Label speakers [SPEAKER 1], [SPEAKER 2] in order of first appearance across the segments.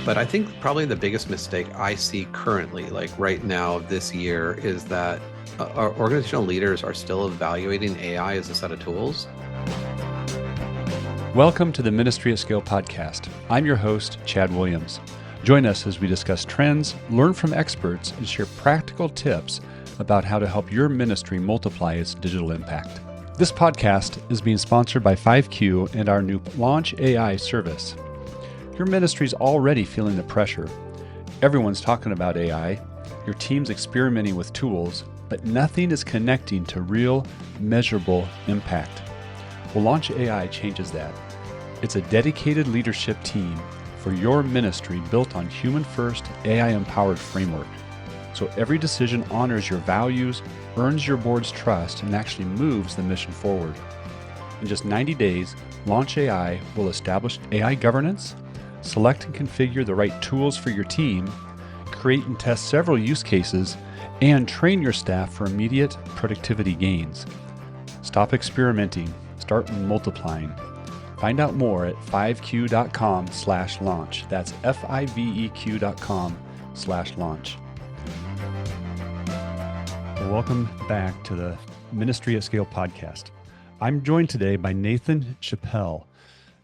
[SPEAKER 1] But I think probably the biggest mistake I see currently, like right now, this year, is that our organizational leaders are still evaluating AI as a set of tools.
[SPEAKER 2] Welcome to the Ministry at Scale podcast. I'm your host, Chad Williams. Join us as we discuss trends, learn from experts, and share practical tips about how to help your ministry multiply its digital impact. This podcast is being sponsored by 5Q and our new Launch AI service. Your ministry is already feeling the pressure. Everyone's talking about AI. Your team's experimenting with tools, but nothing is connecting to real, measurable impact. Well, Launch AI changes that. It's a dedicated leadership team for your ministry built on human-first, AI-empowered framework. So every decision honors your values, earns your board's trust, and actually moves the mission forward. In just 90 days, Launch AI will establish AI governance, select and configure the right tools for your team, create and test several use cases, and train your staff for immediate productivity gains. Stop experimenting, start multiplying. Find out more at 5q.com/launch. That's FIVEQ.com/launch. Welcome back to the Ministry at Scale podcast. I'm joined today by Nathan Chappell.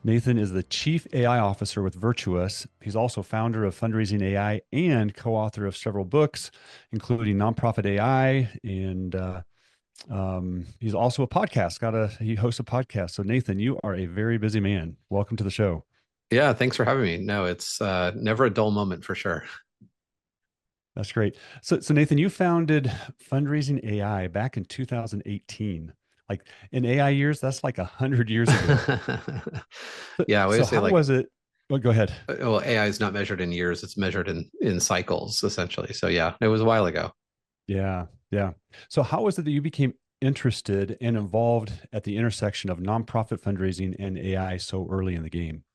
[SPEAKER 2] Nathan is the Chief AI Officer with Virtuous. He's also founder of Fundraising AI and co-author of several books, including Nonprofit AI, and he's also a podcast. He hosts a podcast. So Nathan, you are a very busy man. Welcome to the show.
[SPEAKER 1] Yeah, thanks for having me. No, it's never a dull moment for sure.
[SPEAKER 2] That's great. So Nathan, you founded Fundraising AI back in 2018. Like in AI years, that's like 100 years ago.
[SPEAKER 1] Yeah, we
[SPEAKER 2] So
[SPEAKER 1] always say
[SPEAKER 2] how
[SPEAKER 1] like,
[SPEAKER 2] was it? Well, go ahead.
[SPEAKER 1] well, AI is not measured in years; it's measured in cycles, essentially. So yeah, it was a while ago.
[SPEAKER 2] Yeah. So how was it that you became interested and involved at the intersection of nonprofit fundraising and AI so early in the game?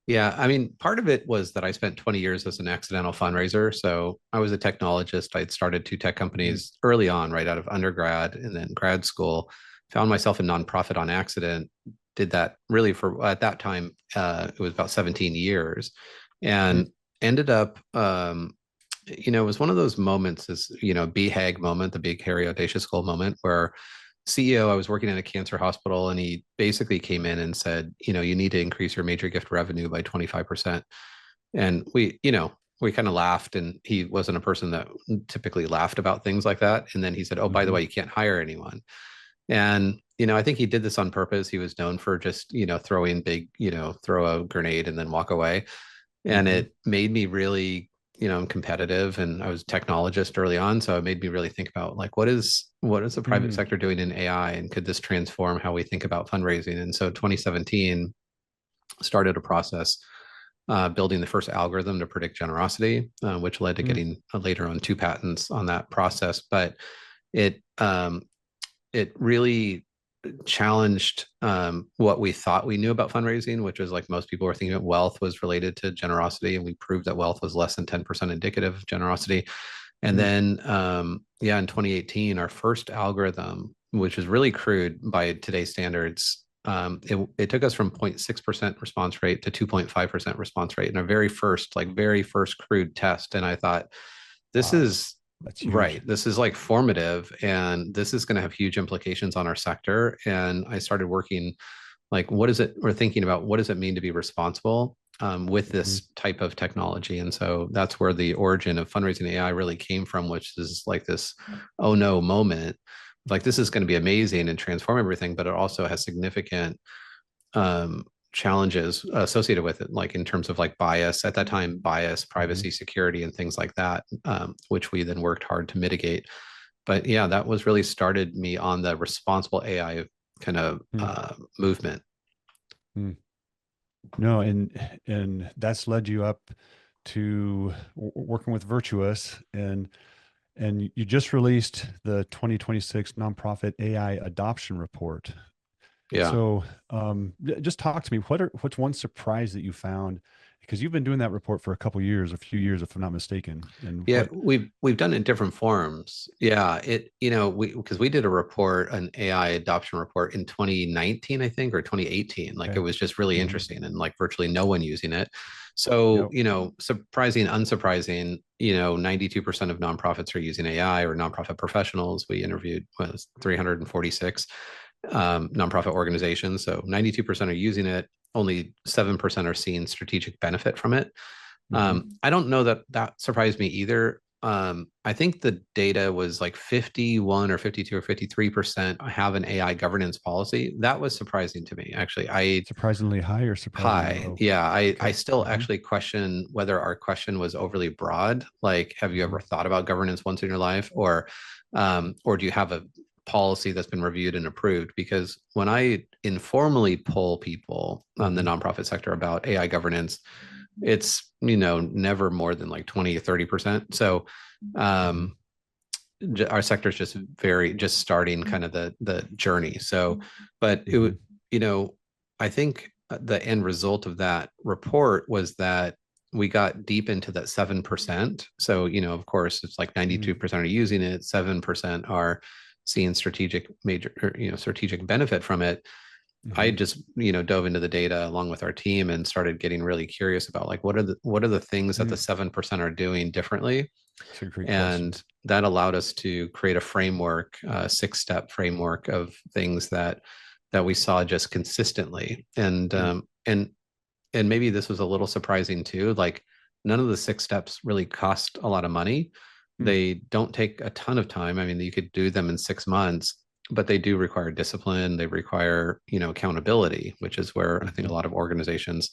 [SPEAKER 1] Yeah, I mean, part of it was that I spent 20 years as an accidental fundraiser. So I was a technologist. I'd started two tech companies early on, right out of undergrad and then grad school. Found myself in nonprofit on accident. Did that really for at that time, it was about 17 years, and ended up, it was one of those moments, this, BHAG moment, the big, hairy, audacious goal moment, where CEO, I was working in a cancer hospital, and he basically came in and said, you need to increase your major gift revenue by 25%. And we kind of laughed, and he wasn't a person that typically laughed about things like that. And then he said, oh, by the way, you can't hire anyone. And, I think he did this on purpose. He was known for just, throwing big, throw a grenade and then walk away. And it made me really, I'm competitive, and I was a technologist early on. So it made me really think about like, what is the private sector doing in AI, and could this transform how we think about fundraising? And so 2017 started a process building the first algorithm to predict generosity, which led to getting later on 2 patents on that process. But it really challenged what we thought we knew about fundraising, which was like most people were thinking that wealth was related to generosity, and we proved that wealth was less than 10% indicative of generosity. And then, in 2018, our first algorithm, which is really crude by today's standards, it took us from 0.6% response rate to 2.5% response rate in our very first crude test. And I thought, this is
[SPEAKER 2] That's huge.
[SPEAKER 1] right. This is like formative, and this is going to have huge implications on our sector. And I started working like, thinking about what does it mean to be responsible with this type of technology? And so that's where the origin of Fundraising AI really came from, which is like this, oh no moment. Like, this is going to be amazing and transform everything, but it also has significant challenges associated with it, like in terms of like bias at that time, privacy, security, and things like that, which we then worked hard to mitigate. But yeah, that was really started me on the responsible AI kind of movement.
[SPEAKER 2] No, and that's led you up to working with Virtuous, and you just released the 2026 Nonprofit AI Adoption Report.
[SPEAKER 1] Yeah.
[SPEAKER 2] So, just talk to me. What's one surprise that you found? Because you've been doing that report for a couple years, a few years, if I'm not mistaken. And
[SPEAKER 1] Yeah,
[SPEAKER 2] what?
[SPEAKER 1] we've done it in different forms. Yeah, we because we did a report, an AI adoption report in 2019, I think, or 2018. Like it
[SPEAKER 2] Okay.
[SPEAKER 1] was just really
[SPEAKER 2] Hmm.
[SPEAKER 1] interesting and like virtually no one using it. So,
[SPEAKER 2] Yep.
[SPEAKER 1] surprising, unsurprising, 92% of nonprofits are using AI or nonprofit professionals. We interviewed was 346 nonprofit organizations. So 92% are using it. Only 7% are seeing strategic benefit from it.
[SPEAKER 2] Hmm.
[SPEAKER 1] I don't know that that surprised me either. I think the data was like 51 or 52 or 53% have an AI governance policy. That was surprising to me, actually.
[SPEAKER 2] Surprisingly high or surprisingly
[SPEAKER 1] Hi.
[SPEAKER 2] low?
[SPEAKER 1] Yeah, I
[SPEAKER 2] Okay.
[SPEAKER 1] still
[SPEAKER 2] Hmm.
[SPEAKER 1] actually question whether our question was overly broad. Like, have you
[SPEAKER 2] Hmm.
[SPEAKER 1] ever thought about governance once in your life, or do you have a policy that's been reviewed and approved? Because when I informally poll people on the
[SPEAKER 2] Hmm.
[SPEAKER 1] nonprofit sector about AI governance, it's never more than like 20 or 30%. So
[SPEAKER 2] Hmm.
[SPEAKER 1] um our sector is just starting kind of the journey. So but it
[SPEAKER 2] Hmm.
[SPEAKER 1] would I think the end result of that report was that we got deep into that 7%. So of course it's like
[SPEAKER 2] Hmm.
[SPEAKER 1] 92% are using it, 7% are seeing strategic benefit from it. I
[SPEAKER 2] Hmm.
[SPEAKER 1] just dove into the data along with our team and started getting really curious about like what are the things that the 7% are doing differently.
[SPEAKER 2] That's a great question.
[SPEAKER 1] And that allowed us to create a framework, a 6-step framework of things that we saw just consistently. And maybe this was a little surprising too. Like none of the 6 steps really cost a lot of money.
[SPEAKER 2] Mm.
[SPEAKER 1] They don't take a ton of time. I mean, you could do them in 6 months, but they do require discipline. They require, accountability, which is where I think a
[SPEAKER 2] Hmm.
[SPEAKER 1] lot of organizations,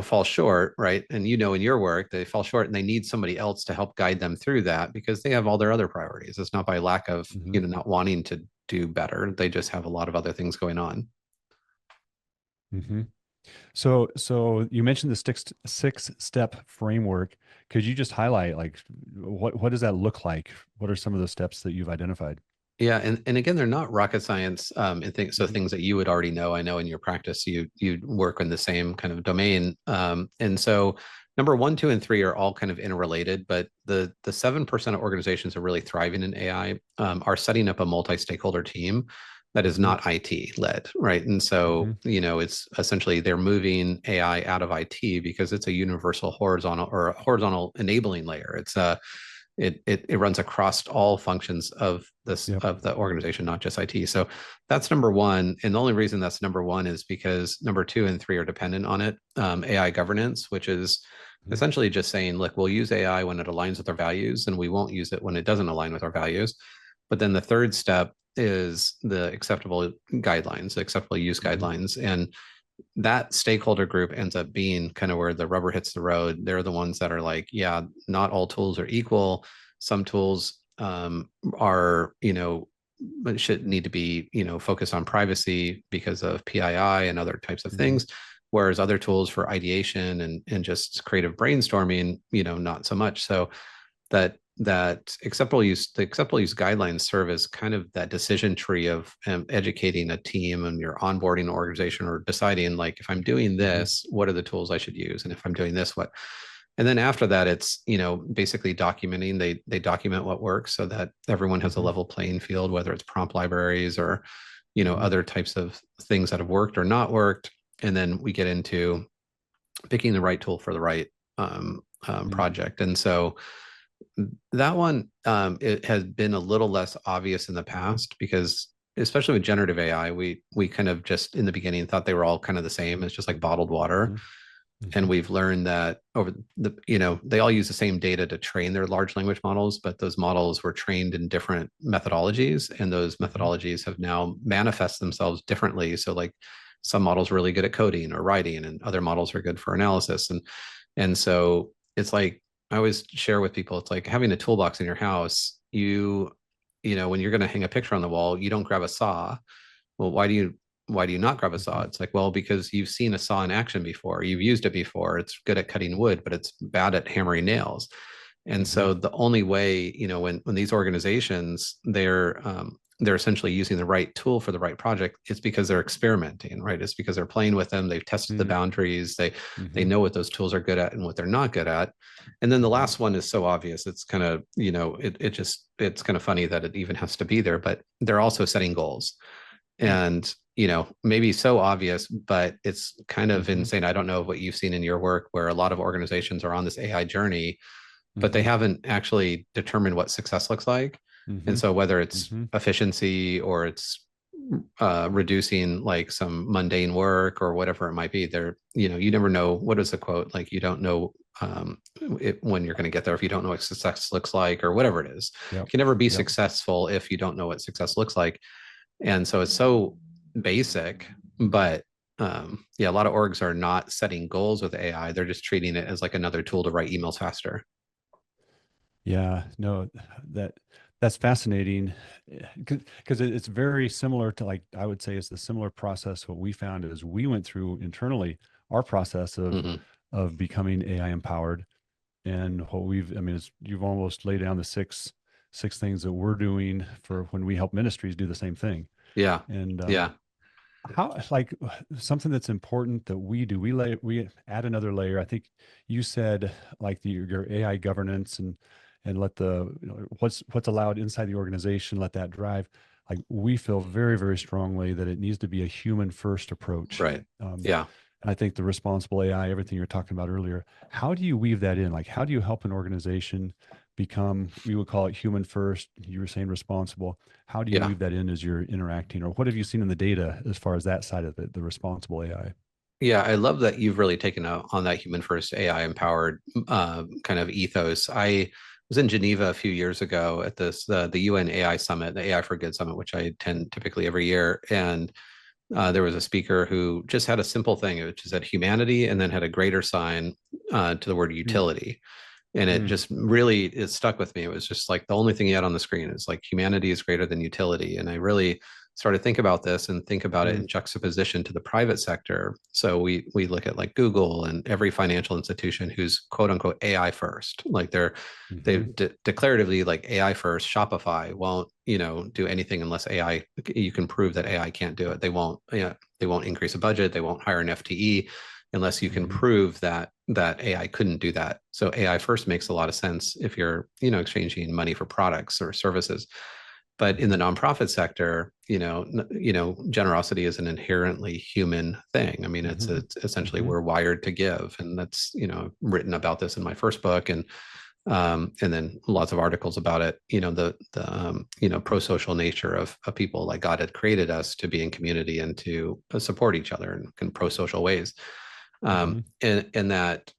[SPEAKER 1] fall short, right? And in your work, they fall short and they need somebody else to help guide them through that because they have all their other priorities. It's not by lack of,
[SPEAKER 2] Hmm.
[SPEAKER 1] not wanting to do better. They just have a lot of other things going on.
[SPEAKER 2] Hmm. So you mentioned the six step framework. Could you just highlight like what does that look like? What are some of the steps that you've identified?
[SPEAKER 1] Yeah, and again, they're not rocket science. And things so
[SPEAKER 2] Hmm.
[SPEAKER 1] things that you would already know. I know in your practice you work in the same kind of domain. And so number one, two, and three are all kind of interrelated, but the 7% of organizations that are really thriving in AI are setting up a multi-stakeholder team that is
[SPEAKER 2] Hmm.
[SPEAKER 1] not IT led, right? And so,
[SPEAKER 2] Hmm.
[SPEAKER 1] it's essentially they're moving AI out of IT because it's a universal horizontal or a horizontal enabling layer. It runs across all functions
[SPEAKER 2] Yep.
[SPEAKER 1] of the organization, not just IT. So that's number one. And the only reason that's number one is because number two and three are dependent on it. AI governance, which is
[SPEAKER 2] Hmm.
[SPEAKER 1] essentially just saying, look, we'll use AI when it aligns with our values, and we won't use it when it doesn't align with our values. But then the third step is the acceptable guidelines, the acceptable use
[SPEAKER 2] Hmm.
[SPEAKER 1] guidelines. And that stakeholder group ends up being kind of where the rubber hits the road. They're the ones that are like, yeah, not all tools are equal. Some tools are, should need to be, focused on privacy because of PII and other types of
[SPEAKER 2] Hmm.
[SPEAKER 1] things. Whereas other tools for ideation and just creative brainstorming, not so much. So the acceptable use guidelines serve as kind of that decision tree of educating a team and your onboarding organization or deciding like if I'm doing
[SPEAKER 2] Hmm.
[SPEAKER 1] this, what are the tools I should use, and if I'm doing this, what. And then after that, it's basically documenting. They document what works so that everyone has a
[SPEAKER 2] Hmm.
[SPEAKER 1] level playing field, whether it's prompt libraries or
[SPEAKER 2] Hmm.
[SPEAKER 1] other types of things that have worked or not worked. And then we get into picking the right tool for the right
[SPEAKER 2] Hmm.
[SPEAKER 1] project. And so that one, it has been a little less obvious in the past because especially with generative AI, we kind of just in the beginning thought they were all kind of the same. It's just like bottled water.
[SPEAKER 2] Hmm.
[SPEAKER 1] And
[SPEAKER 2] Hmm.
[SPEAKER 1] we've learned that over they all use the same data to train their large language models, but those models were trained in different methodologies, and those
[SPEAKER 2] Hmm.
[SPEAKER 1] methodologies have now manifest themselves differently. So like some models are really good at coding or writing, and other models are good for analysis. And so it's like I always share with people, it's like having a toolbox in your house. When you're going to hang a picture on the wall, you don't grab a saw. Well, why do you not grab a saw?
[SPEAKER 2] Hmm.
[SPEAKER 1] It's like, well, because you've seen a saw in action before. You've used it before. It's good at cutting wood, but it's bad at hammering nails. And
[SPEAKER 2] Hmm.
[SPEAKER 1] so the only way, when these organizations, they're they're essentially using the right tool for the right project, it's because they're experimenting, right? It's because they're playing with them. They've tested the boundaries. They
[SPEAKER 2] Mm-hmm.
[SPEAKER 1] know what those tools are good at and what they're not good at. And then the
[SPEAKER 2] Mm-hmm.
[SPEAKER 1] last one is so obvious. It's kind of, it's kind of funny that it even has to be there, but they're also setting goals. And maybe so obvious, but it's kind of
[SPEAKER 2] Mm-hmm.
[SPEAKER 1] insane. I don't know what you've seen in your work where a lot of organizations are on this AI journey, but they
[SPEAKER 2] Mm-hmm.
[SPEAKER 1] haven't actually determined what success looks like. And
[SPEAKER 2] Mm-hmm.
[SPEAKER 1] so whether it's
[SPEAKER 2] Mm-hmm.
[SPEAKER 1] efficiency or it's reducing like some mundane work or whatever it might be, you never know. What is the quote? Like, you don't know when you're going to get there if you don't know what success looks like, or whatever it is.
[SPEAKER 2] Yep.
[SPEAKER 1] You can never be
[SPEAKER 2] Yep.
[SPEAKER 1] successful if you don't know what success looks like. And so it's so basic, but yeah, a lot of orgs are not setting goals with AI. They're just treating it as like another tool to write emails faster.
[SPEAKER 2] Yeah, no, that that's fascinating because it's very similar to, like, I would say it's the similar process what we found as we went through internally our process
[SPEAKER 1] Hmm.
[SPEAKER 2] of becoming AI empowered. And what I mean, you've almost laid down the six things that we're doing for when we help ministries do the same thing.
[SPEAKER 1] Yeah.
[SPEAKER 2] And
[SPEAKER 1] Yeah.
[SPEAKER 2] how, like, something that's important that we do, we add another layer. I think you said, like, your AI governance and let what's allowed inside the organization, let that drive. Like, we feel very, very strongly that it needs to be a human first approach.
[SPEAKER 1] Right.
[SPEAKER 2] Um,
[SPEAKER 1] Yeah.
[SPEAKER 2] and I think the responsible AI, everything you're talking about earlier, how do you weave that in? Like, how do you help an organization become, we would call it human first? You were saying responsible. How do you
[SPEAKER 1] Yeah.
[SPEAKER 2] weave that in as you're interacting? Or what have you seen in the data as far as that side of it, the responsible AI?
[SPEAKER 1] Yeah. I love that you've really taken on that human first AI empowered kind of ethos. I was in Geneva a few years ago at the UN AI Summit, the AI for Good Summit, which I attend typically every year. And there was a speaker who just had a simple thing, which is that humanity, and then had a greater sign to the word
[SPEAKER 2] Mm,
[SPEAKER 1] utility. And it
[SPEAKER 2] mm,
[SPEAKER 1] just really, it stuck with me. It was just like the only thing he had on the screen is like humanity is greater than utility. And I really started to think about this and think about it
[SPEAKER 2] mm,
[SPEAKER 1] in juxtaposition to the private sector. So we look at like Google and every financial institution who's quote unquote AI first. Like they
[SPEAKER 2] mm-hmm,
[SPEAKER 1] declaratively like AI first. Shopify won't do anything unless AI, you can prove that AI can't do it. They won't increase a budget. They won't hire an FTE unless you can
[SPEAKER 2] mm-hmm,
[SPEAKER 1] prove that AI couldn't do that. So AI first makes a lot of sense if you're exchanging money for products or services. But in the
[SPEAKER 2] mm-hmm,
[SPEAKER 1] nonprofit sector, generosity is an inherently human thing. I mean,
[SPEAKER 2] mm-hmm,
[SPEAKER 1] it's essentially
[SPEAKER 2] mm-hmm,
[SPEAKER 1] we're wired to give, and that's written about this in my first book, and then lots of articles about it. The pro-social nature of people. Like, God had created us to be in community and to support each other in pro-social ways.
[SPEAKER 2] mm-hmm,
[SPEAKER 1] And that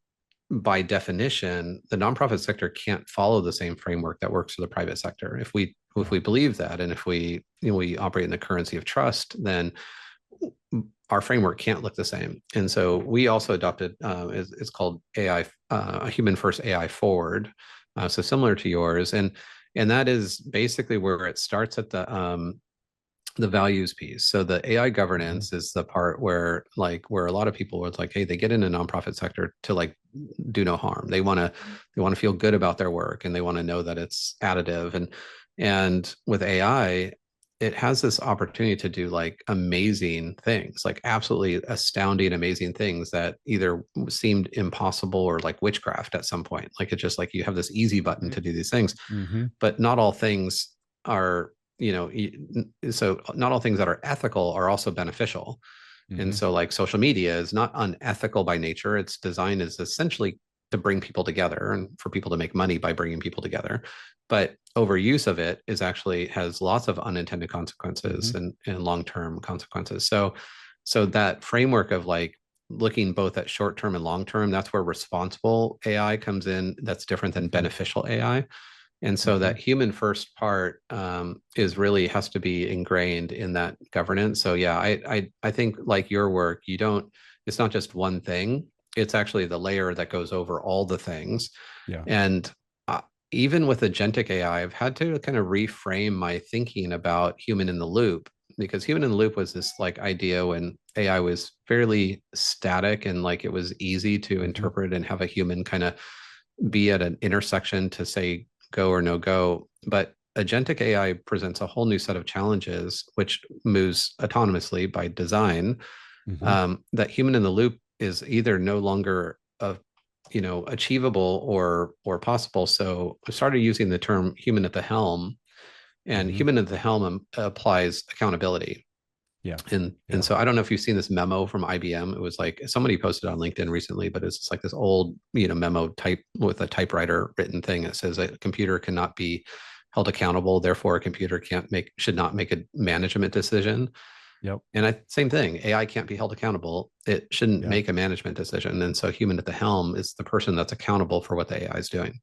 [SPEAKER 1] by definition, the nonprofit sector can't follow the same framework that works for the private sector. If
[SPEAKER 2] yeah,
[SPEAKER 1] we believe that, and if we operate in the currency of trust, then our framework can't look the same. And so we also adopted it's called AI, a human first AI forward. So similar to yours, and that is basically where it starts at the values piece. So the AI
[SPEAKER 2] mm-hmm,
[SPEAKER 1] governance is the part where a lot of people are like, hey, they get in a nonprofit sector to like do no harm. They want to feel good about their work, and they want to know that it's additive. And with AI, it has this opportunity to do like amazing things, like absolutely astounding, amazing things that either seemed impossible or like witchcraft at some point. Like, it's just like you have this easy button to do these things,
[SPEAKER 2] mm-hmm,
[SPEAKER 1] but not all things are, so not all things that are ethical are also beneficial. And
[SPEAKER 2] mm-hmm,
[SPEAKER 1] so like social media is not unethical by nature. Its design is essentially to bring people together and for people to make money by bringing people together. But overuse of it has lots of unintended
[SPEAKER 2] mm-hmm,
[SPEAKER 1] consequences and long-term consequences. So that framework of like looking both at short-term and long-term, that's where responsible AI comes in. That's different than
[SPEAKER 2] mm-hmm,
[SPEAKER 1] beneficial AI. And so
[SPEAKER 2] mm-hmm,
[SPEAKER 1] that human first part is really has to be ingrained in that governance. So yeah, I think like your work, it's not just one thing. It's actually the layer that goes over all the things.
[SPEAKER 2] yeah,
[SPEAKER 1] And uh, even with agentic AI, I've had to kind of reframe my thinking about human in the loop, because human in the loop was this like idea when AI was fairly static and like it was easy to
[SPEAKER 2] mm-hmm,
[SPEAKER 1] interpret and have a human kind of be at an intersection to say go or no go. But agentic AI presents a whole new set of challenges, which moves autonomously by design.
[SPEAKER 2] Hmm.
[SPEAKER 1] That human in the loop is either no longer achievable or possible. So I started using the term human at the helm, and
[SPEAKER 2] Hmm.
[SPEAKER 1] human at the helm applies accountability.
[SPEAKER 2] Yeah.
[SPEAKER 1] And
[SPEAKER 2] Yeah.
[SPEAKER 1] so I don't know if you've seen this memo from IBM. It was like somebody posted on LinkedIn recently, but it's just like this old, memo type with a typewriter written thing. It says a computer cannot be held accountable, therefore a computer should not make a management decision.
[SPEAKER 2] Yep.
[SPEAKER 1] And same thing, AI can't be held accountable. It shouldn't
[SPEAKER 2] Yeah.
[SPEAKER 1] make a management decision. And so human at the helm is the person that's accountable for what the AI is doing.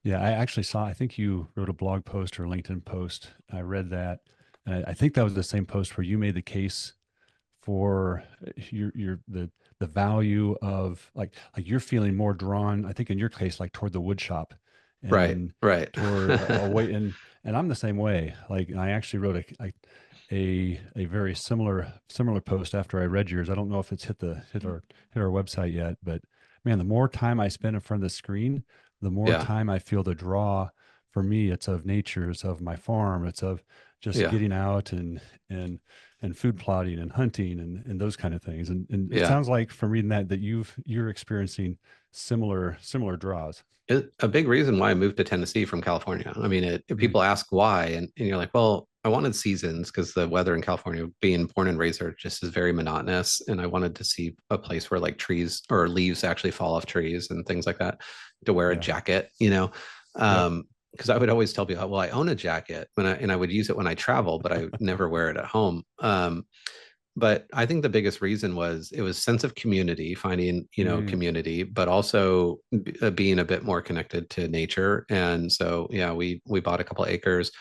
[SPEAKER 2] Yeah. I actually saw, I think you wrote a blog post or LinkedIn post. I read that. And I think that was the same post where you made the case for the value of like you're feeling more drawn, I think in your case, like toward the wood shop
[SPEAKER 1] Right,
[SPEAKER 2] and
[SPEAKER 1] right.
[SPEAKER 2] toward a way. And I'm the same way. Like I actually wrote a very similar post after I read yours. I don't know if it's hit our website yet, but man, the more time I spend in front of the screen, the more
[SPEAKER 1] Yeah,
[SPEAKER 2] time I feel the draw. For me, it's of nature, it's of my farm, it's of just
[SPEAKER 1] yeah,
[SPEAKER 2] getting out and and food plotting and hunting and those kind of things. And it
[SPEAKER 1] yeah.
[SPEAKER 2] sounds like from reading that you're experiencing similar draws.
[SPEAKER 1] A big reason why I moved to Tennessee from California. I mean,
[SPEAKER 2] Mm,
[SPEAKER 1] people ask why, and you're like, well, I wanted seasons because the weather in California, being born and raised there, just is very monotonous. And I wanted to see a place where like trees or leaves actually fall off trees and things like that, to wear a
[SPEAKER 2] yeah.
[SPEAKER 1] jacket.
[SPEAKER 2] Yep.
[SPEAKER 1] Because I would always tell people, well, I own a jacket and I would use it when I travel, but I would never wear it at home. But I think the biggest reason was it was sense of community, finding,
[SPEAKER 2] Mm,
[SPEAKER 1] community, but also being a bit more connected to nature. And so, yeah, we bought a couple of acres.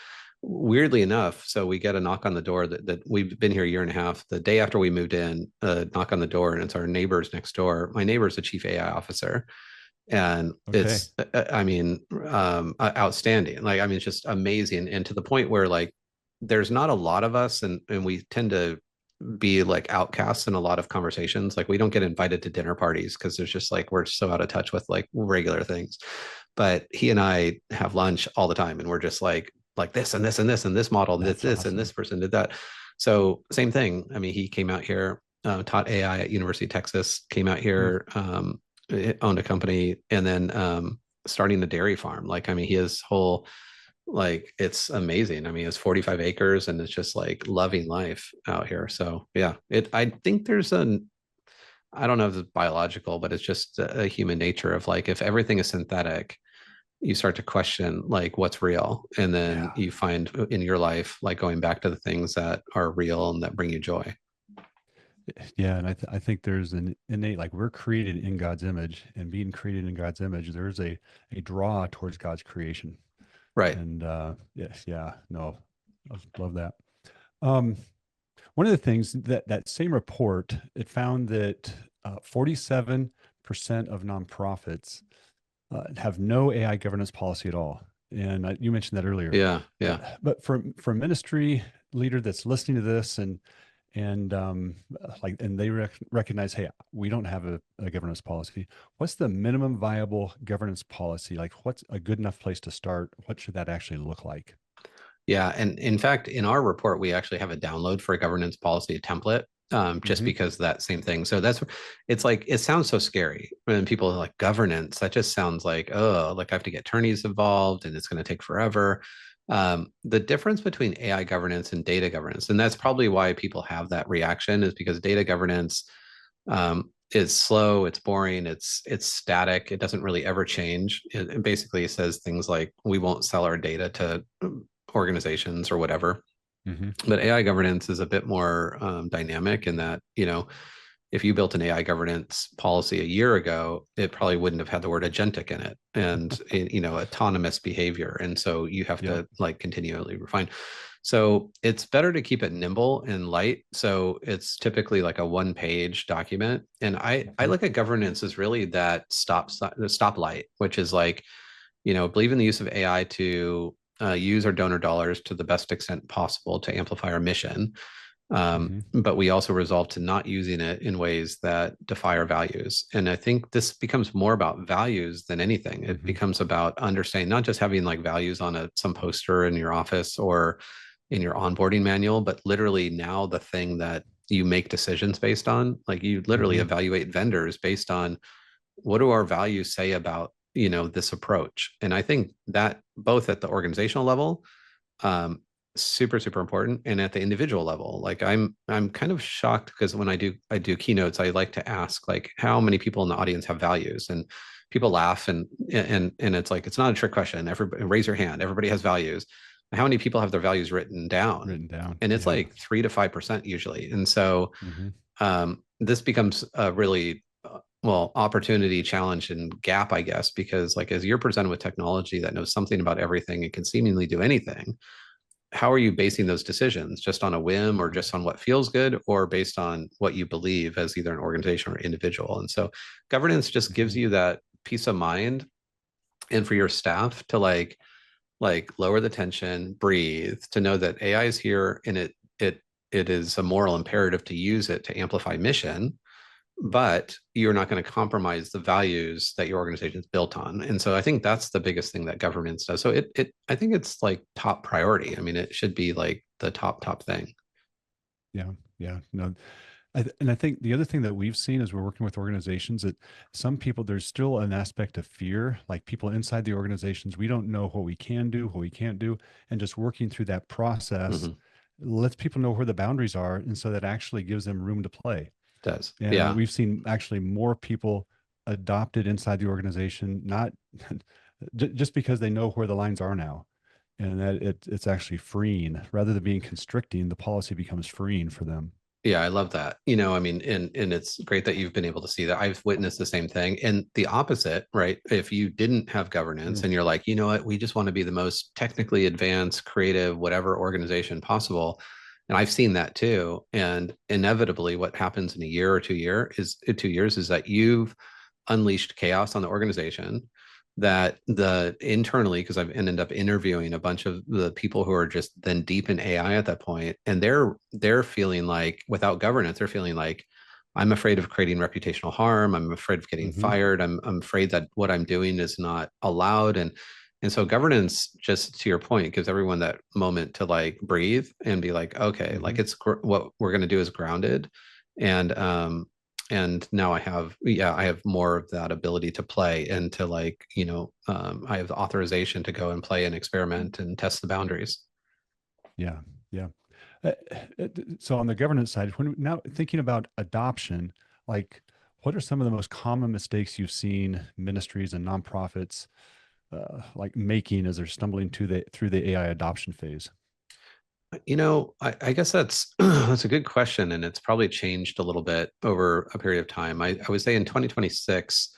[SPEAKER 1] Weirdly enough, so we get a knock on the door that we've been here a year and a half. The day after we moved in, a knock on the door, and it's our neighbors next door. My neighbor's the chief AI officer, and
[SPEAKER 2] okay.
[SPEAKER 1] it's, I mean, outstanding. Like, I mean, it's just amazing, and to the point where like there's not a lot of us, and we tend to be like outcasts in a lot of conversations. Like we don't get invited to dinner parties because there's just like we're so out of touch with like regular things. But he and I have lunch all the time, and we're just like this and this and this and this model and
[SPEAKER 2] That's
[SPEAKER 1] this and this
[SPEAKER 2] awesome.
[SPEAKER 1] person did that. So same thing. I mean, he came out here, taught AI at University of Texas, came out
[SPEAKER 2] Mm,
[SPEAKER 1] here, owned a company, and then starting a dairy farm. Like, I mean, his whole like it's amazing. I mean, it's 45 acres and it's just like loving life out here. So yeah, I think there's I don't know if it's biological, but it's just a human nature of like, if everything is synthetic, you start to question like what's real. And then
[SPEAKER 2] yeah.
[SPEAKER 1] you find in your life, like going back to the things that are real and that bring you joy.
[SPEAKER 2] Yeah, and I think there's an innate, like we're created in God's image, and being created in God's image, there's a draw towards God's creation.
[SPEAKER 1] Right.
[SPEAKER 2] And yes, yeah, no, love that. Um, One of the things that same report, it found that 47% of nonprofits have no AI governance policy at all. And you mentioned that earlier.
[SPEAKER 1] Yeah. Yeah.
[SPEAKER 2] But for a ministry leader that's listening to this and like and they recognize, hey, we don't have a governance policy. What's the minimum viable governance policy? Like, what's a good enough place to start? What should that actually look like?
[SPEAKER 1] Yeah, and in fact, in our report, we actually have a download for a governance policy template, just
[SPEAKER 2] Hmm.
[SPEAKER 1] because of that same thing. So it's like it sounds so scary when people are like governance. That just sounds like, oh, like I have to get attorneys involved, and it's going to take forever. The difference between AI governance and data governance, and that's probably why people have that reaction, is because data governance is slow, it's boring, it's static, it doesn't really ever change. It basically says things like we won't sell our data to organizations or whatever.
[SPEAKER 2] Hmm.
[SPEAKER 1] But AI governance is a bit more dynamic in that, if you built an AI governance policy a year ago, it probably wouldn't have had the word agentic in it and, autonomous behavior. And so you have
[SPEAKER 2] Yep.
[SPEAKER 1] to like continually refine. So it's better to keep it nimble and light. So it's typically like a one-page document. And I
[SPEAKER 2] Hmm.
[SPEAKER 1] look at governance as really that the stoplight, which is like, believe in the use of AI to use our donor dollars to the best extent possible to amplify our mission. But we also resolve to not using it in ways that defy our values. And I think this becomes more about values than anything. It
[SPEAKER 2] Mm-hmm.
[SPEAKER 1] becomes about understanding, not just having like values on some poster in your office or in your onboarding manual, but literally now the thing that you make decisions based on, like you literally
[SPEAKER 2] Mm-hmm.
[SPEAKER 1] evaluate vendors based on what do our values say about, this approach. And I think that both at the organizational level, um, super super important, and at the individual level, like I'm kind of shocked because when I do keynotes, I like to ask like how many people in the audience have values, and people laugh, and it's like it's not a trick question. Everybody raise your hand. Everybody has values. How many people have their values written down?
[SPEAKER 2] Written down.
[SPEAKER 1] And it's
[SPEAKER 2] Yeah.
[SPEAKER 1] like 3 to 5% usually. And so
[SPEAKER 2] Mm-hmm.
[SPEAKER 1] this becomes a really well, opportunity, challenge, and gap, I guess, because like as you're presented with technology that knows something about everything and can seemingly do anything, how are you basing those decisions? Just on a whim, or just on what feels good, or based on what you believe as either an organization or individual? And so governance just gives
[SPEAKER 2] Mm-hmm.
[SPEAKER 1] you that peace of mind, and for your staff to like lower the tension, breathe, to know that AI is here, and it is a moral imperative to use it to amplify mission, but you're not going to compromise the values that your organization is built on. And so I think that's the biggest thing that governance does. So I think it's like top priority. I mean, it should be like the top thing.
[SPEAKER 2] Yeah. Yeah. No. And I think the other thing that we've seen as we're working with organizations that some people, there's still an aspect of fear, like people inside the organizations, we don't know what we can do, what we can't do. And just working through that process
[SPEAKER 1] Mm-hmm.
[SPEAKER 2] lets people know where the boundaries are. And so that actually gives them room to play.
[SPEAKER 1] Does.
[SPEAKER 2] And
[SPEAKER 1] Yeah.
[SPEAKER 2] we've seen actually more people adopted inside the organization, not just because they know where the lines are now. And that it's actually freeing rather than being constricting, the policy becomes freeing for them.
[SPEAKER 1] Yeah, I love that. I mean, and it's great that you've been able to see that. I've witnessed the same thing. And the opposite, right? If you didn't have governance
[SPEAKER 2] Mm,
[SPEAKER 1] and you're like, you know what, we just want to be the most technically advanced, creative, whatever organization possible. And I've seen that too. And inevitably what happens in a year or 2 years is that you've unleashed chaos on the organization, that the internally, because I've ended up interviewing a bunch of the people who are just then deep in AI at that point, and they're feeling like without governance, they're feeling like I'm afraid of creating reputational harm. I'm afraid of getting
[SPEAKER 2] hmm
[SPEAKER 1] fired. I'm afraid that what I'm doing is not allowed. And so governance, just to your point, gives everyone that moment to like breathe and be like, okay, like
[SPEAKER 2] hmm
[SPEAKER 1] what we're going to do is grounded. And now I have more of that ability to play and to like, I have the authorization to go and play and experiment and test the boundaries.
[SPEAKER 2] Yeah. Yeah. So on the governance side, when now thinking about adoption, like what are some of the most common mistakes you've seen ministries and nonprofits like making as they're stumbling through the AI adoption phase?
[SPEAKER 1] I guess that's that's a good question, and it's probably changed a little bit over a period of time. I would say in 2026,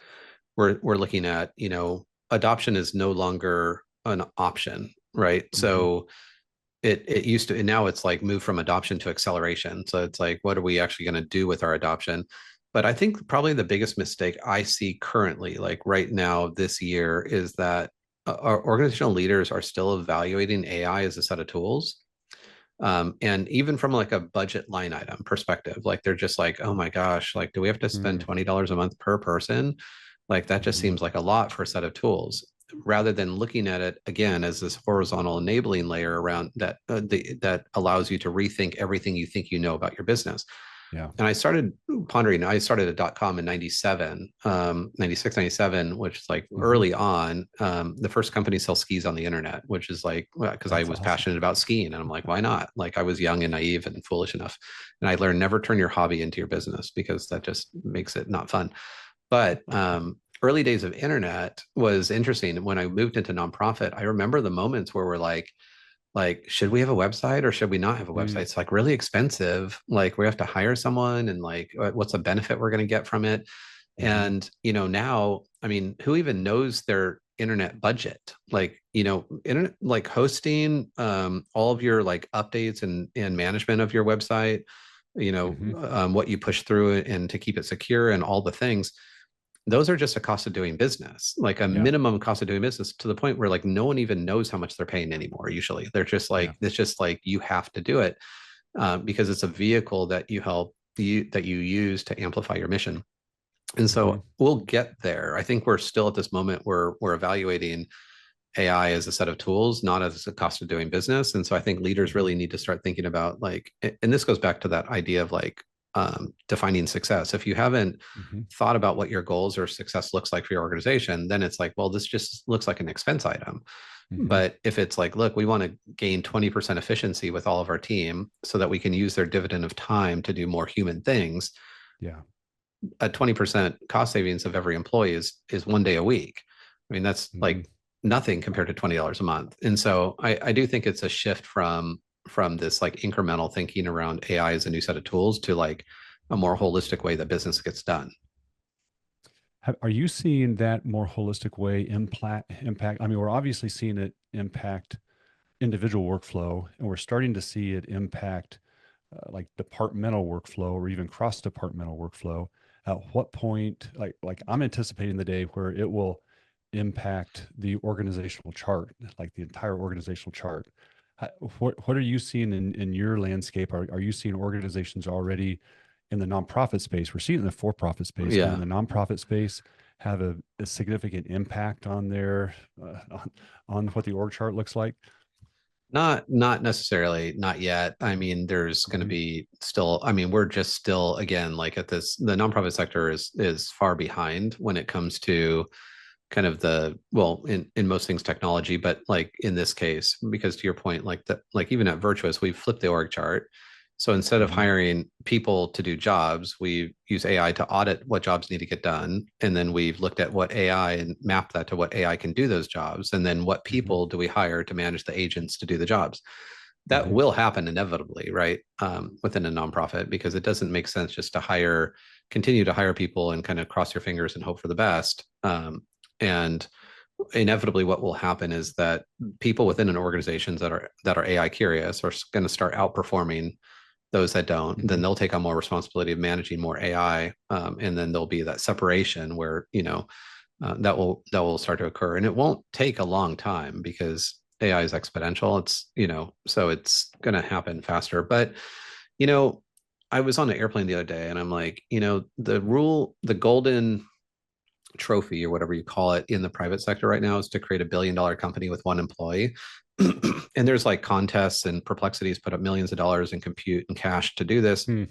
[SPEAKER 1] we're looking at, adoption is no longer an option, right?
[SPEAKER 2] hmm
[SPEAKER 1] So it used to, and now it's like move from adoption to acceleration. So it's like, what are we actually going to do with our adoption? But I think probably the biggest mistake I see currently, like right now this year, is that our organizational leaders are still evaluating AI as a set of tools. And even from like a budget line item perspective, like they're just like, oh my gosh, like, do we have to spend
[SPEAKER 2] mm
[SPEAKER 1] $20 a month per person? Like that just
[SPEAKER 2] hmm
[SPEAKER 1] seems like a lot for a set of tools, rather than looking at it again as this horizontal enabling layer around that allows you to rethink everything you think you know about your business.
[SPEAKER 2] Yeah.
[SPEAKER 1] And I started pondering. I started at .com in 97, 96, 97, which is like
[SPEAKER 2] hmm
[SPEAKER 1] early on, the first company to sell skis on the internet, which is like, because I
[SPEAKER 2] That's
[SPEAKER 1] was
[SPEAKER 2] awesome.
[SPEAKER 1] passionate about skiing. And I'm like, why not? Like I was young and naive and foolish enough. And I learned never turn your hobby into your business, because that just makes it not fun. But early days of internet was interesting. When I moved into nonprofit, I remember the moments where we're like, should we have a website or should we not have a website?
[SPEAKER 2] Mm,
[SPEAKER 1] It's like really expensive. Like we have to hire someone, and like what's the benefit we're going to get from it?
[SPEAKER 2] hmm
[SPEAKER 1] And now, I mean, who even knows their internet budget? Like, internet, like hosting, all of your like updates and management of your website,
[SPEAKER 2] hmm
[SPEAKER 1] what you push through it and to keep it secure and all the things. Those are just a cost of doing business, like a
[SPEAKER 2] Yeah.
[SPEAKER 1] minimum cost of doing business, to the point where like no one even knows how much they're paying anymore. Usually they're just
[SPEAKER 2] Yeah.
[SPEAKER 1] like, it's just like you have to do it. because it's a vehicle that you use to amplify your mission. And
[SPEAKER 2] Hmm.
[SPEAKER 1] so we'll get there. I think we're still at this moment where we're evaluating AI as a set of tools, not as a cost of doing business. And so I think leaders
[SPEAKER 2] Hmm.
[SPEAKER 1] really need to start thinking about like, and this goes back to that idea of like defining success. If you haven't
[SPEAKER 2] Hmm.
[SPEAKER 1] thought about what your goals or success looks like for your organization, then it's like, well, this just looks like an expense item.
[SPEAKER 2] Hmm.
[SPEAKER 1] But if it's like, look, we want to gain 20% efficiency with all of our team so that we can use their dividend of time to do more human things,
[SPEAKER 2] Yeah.
[SPEAKER 1] a 20% cost savings of every employee is 1 day a week. I mean, that's
[SPEAKER 2] Hmm.
[SPEAKER 1] like nothing compared to $20 a month. And so I do think it's a shift from this like incremental thinking around AI as a new set of tools to like a more holistic way that business gets done.
[SPEAKER 2] Are you seeing that more holistic way impact? I mean, we're obviously seeing it impact individual workflow, and we're starting to see it impact like departmental workflow or even cross departmental workflow. At what point, like I'm anticipating the day where it will impact the organizational chart, like the entire organizational chart. What are you seeing in your landscape? Are you seeing organizations already in the nonprofit space? We're seeing it in the for-profit space, but in
[SPEAKER 1] Yeah.
[SPEAKER 2] the nonprofit space, have a significant impact on their on what the org chart looks like?
[SPEAKER 1] Not necessarily, not yet. I mean, there's going to
[SPEAKER 2] Hmm.
[SPEAKER 1] be still, I mean, we're just still again like at this the nonprofit sector is far behind when it comes to kind of the well in most things technology, but like in this case, because to your point, like that like even at Virtuous, we've flipped the org chart. So instead of
[SPEAKER 2] Hmm.
[SPEAKER 1] hiring people to do jobs, we use AI to audit what jobs need to get done. And then we've looked at what AI and mapped that to what AI can do those jobs. And then what
[SPEAKER 2] Hmm.
[SPEAKER 1] people do we hire to manage the agents to do the jobs? That
[SPEAKER 2] Hmm.
[SPEAKER 1] will happen inevitably, right? Within a nonprofit, because it doesn't make sense just to continue to hire people and kind of cross your fingers and hope for the best. And inevitably what will happen is that people within an organizations that are AI curious are going to start outperforming those that don't. Then
[SPEAKER 2] Hmm.
[SPEAKER 1] they'll take on more responsibility of managing more AI, and then there'll be that separation where that will start to occur, and it won't take a long time because AI is exponential. It's so it's going to happen faster. But you know, I was on an airplane the other day, and I'm like, the golden trophy or whatever you call it in the private sector right now is to create $1 billion company with one employee. And there's like contests and perplexities put up millions of dollars in compute and cash to do this.
[SPEAKER 2] Hmm.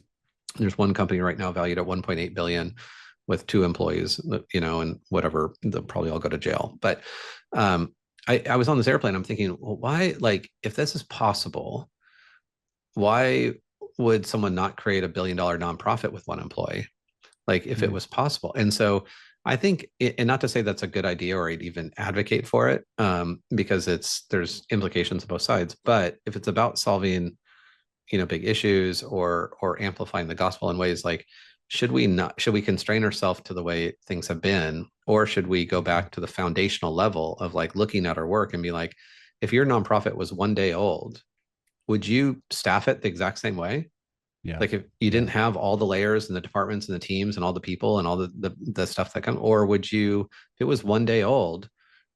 [SPEAKER 1] There's one company right now valued at 1.8 billion with two employees, and whatever, they'll probably all go to jail. But I was on this airplane. I'm thinking, well, why, like, if this is possible, why would someone not create $1 billion nonprofit with one employee? Like if it
[SPEAKER 2] Hmm.
[SPEAKER 1] was possible. And so I think, and not to say that's a good idea or I'd even advocate for it, because there's implications on both sides. But if it's about solving, big issues or amplifying the gospel in ways like, should we constrain ourselves to the way things have been, or should we go
[SPEAKER 2] Hmm.
[SPEAKER 1] back to the foundational level of like looking at our work and be like, if your nonprofit was 1 day old, would you staff it the exact same way?
[SPEAKER 2] Yeah.
[SPEAKER 1] Like if you didn't
[SPEAKER 2] Yeah.
[SPEAKER 1] have all the layers and the departments and the teams and all the people and all the stuff that come, or would you, if it was 1 day old,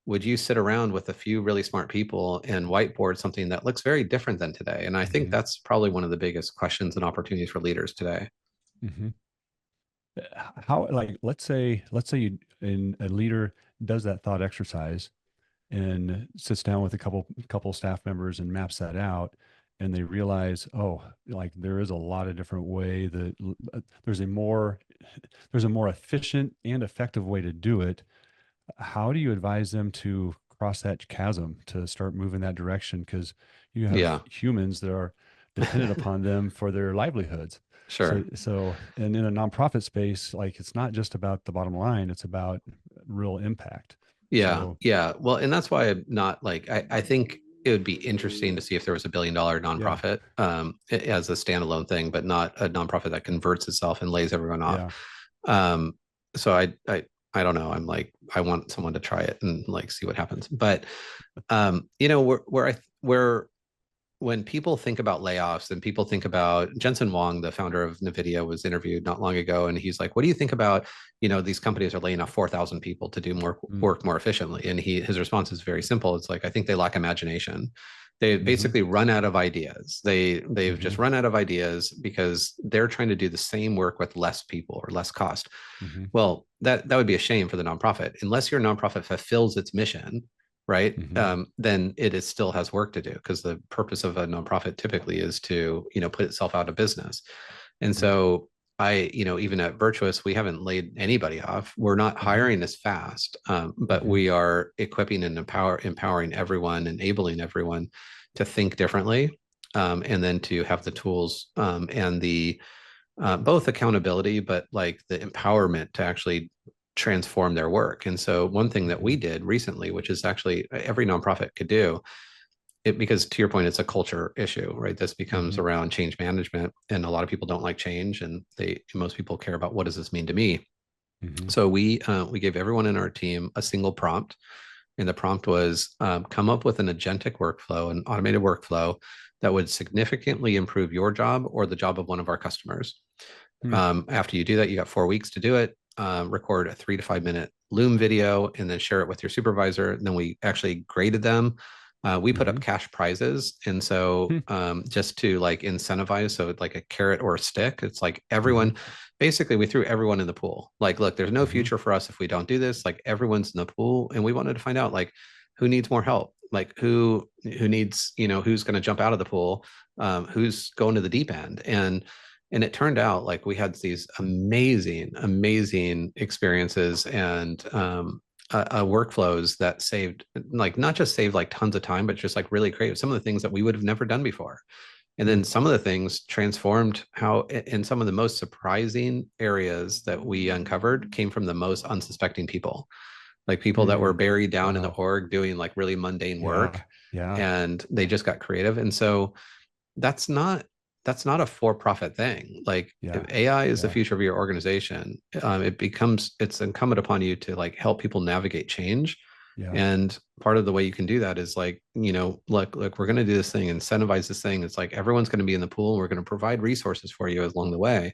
[SPEAKER 1] would you sit around with a few really smart people and whiteboard something that looks very different than today? And I think
[SPEAKER 2] Hmm.
[SPEAKER 1] that's probably one of the biggest questions and opportunities for leaders today.
[SPEAKER 2] Hmm. How, like, let's say a leader does that thought exercise and sits down with a couple staff members and maps that out, and they realize, oh, like there is a lot of different way that there's a more efficient and effective way to do it. How do you advise them to cross that chasm to start moving that direction? Because you have
[SPEAKER 1] Yeah,
[SPEAKER 2] humans that are dependent upon them for their livelihoods. So,
[SPEAKER 1] sure.
[SPEAKER 2] and in a nonprofit space, like it's not just about the bottom line; it's about real impact.
[SPEAKER 1] Yeah,
[SPEAKER 2] So,
[SPEAKER 1] yeah. Well, and that's why I'm not like I think it would be interesting to see if there was $1 billion
[SPEAKER 2] yeah,
[SPEAKER 1] nonprofit as a standalone thing, but not a nonprofit that converts itself and lays everyone off.
[SPEAKER 2] yeah.
[SPEAKER 1] Um, so I don't know. I'm like I want someone to try it and like see what happens. But where when people think about layoffs and people think about Jensen Huang, the founder of NVIDIA, was interviewed not long ago, and he's like, "What do you think about, these companies are laying off 4,000 people to do more
[SPEAKER 2] Mm.
[SPEAKER 1] work more efficiently?" And his response is very simple. It's like, "I think they lack imagination. They
[SPEAKER 2] Mm-hmm.
[SPEAKER 1] basically run out of ideas. They've
[SPEAKER 2] Mm-hmm.
[SPEAKER 1] just run out of ideas because they're trying to do the same work with less people or less cost."
[SPEAKER 2] Mm-hmm.
[SPEAKER 1] Well, that would be a shame for the nonprofit unless your nonprofit fulfills its mission, right?
[SPEAKER 2] Mm-hmm.
[SPEAKER 1] Then it is still has work to do, because the purpose of a nonprofit typically is to put itself out of business. And
[SPEAKER 2] Mm-hmm.
[SPEAKER 1] so even at Virtuous, we haven't laid anybody off. We're not
[SPEAKER 2] Mm-hmm.
[SPEAKER 1] hiring as fast, but
[SPEAKER 2] Mm-hmm.
[SPEAKER 1] we are equipping and empowering everyone, enabling everyone to think differently, and then to have the tools, and the both accountability, but like the empowerment to actually transform their work. And so one thing that we
[SPEAKER 2] Mm-hmm.
[SPEAKER 1] did recently, which is actually every nonprofit could do it, because to your point, it's a culture issue, right? This becomes
[SPEAKER 2] Mm-hmm.
[SPEAKER 1] around change management, and a lot of people don't like change, and most people care about, what does this mean to me?
[SPEAKER 2] Mm-hmm.
[SPEAKER 1] So we gave everyone in our team a single prompt, and the prompt was, come up with an agentic workflow, an automated workflow that would significantly improve your job or the job of one of our customers.
[SPEAKER 2] Mm.
[SPEAKER 1] After you do that, you got 4 weeks to do it. Record a 3 to 5 minute Loom video and then share it with your supervisor. And then we actually graded them. We put
[SPEAKER 2] Mm-hmm.
[SPEAKER 1] up cash prizes. And so, just to like incentivize, so it's like a carrot or a stick. It's like
[SPEAKER 2] Mm-hmm.
[SPEAKER 1] everyone, basically, we threw everyone in the pool. Like, look, there's no
[SPEAKER 2] Mm-hmm.
[SPEAKER 1] future for us if we don't do this. Like, everyone's in the pool, and we wanted to find out, like, who needs more help, like who needs, who's going to jump out of the pool, who's going to the deep end. And it turned out like we had these amazing experiences, and workflows that saved, like, not just saved like tons of time, but just like really creative, some of the things that we would have never done before. And
[SPEAKER 2] Mm.
[SPEAKER 1] then some of the things transformed how, in some of the most surprising areas that we uncovered, came from the most unsuspecting people, like people that were
[SPEAKER 2] Mm.
[SPEAKER 1] buried down in the
[SPEAKER 2] Wow.
[SPEAKER 1] org doing like really mundane work,
[SPEAKER 2] Yeah. Yeah.
[SPEAKER 1] and they just got creative. And so that's not that's not a for-profit thing. Like, if
[SPEAKER 2] Yeah.
[SPEAKER 1] AI is the
[SPEAKER 2] Yeah.
[SPEAKER 1] future of your organization, it's incumbent upon you to like help people navigate change.
[SPEAKER 2] Yeah.
[SPEAKER 1] And part of the way you can do that is like, look, we're going to do this thing, incentivize this thing. It's like everyone's going to be in the pool, and we're going to provide resources for you along the way.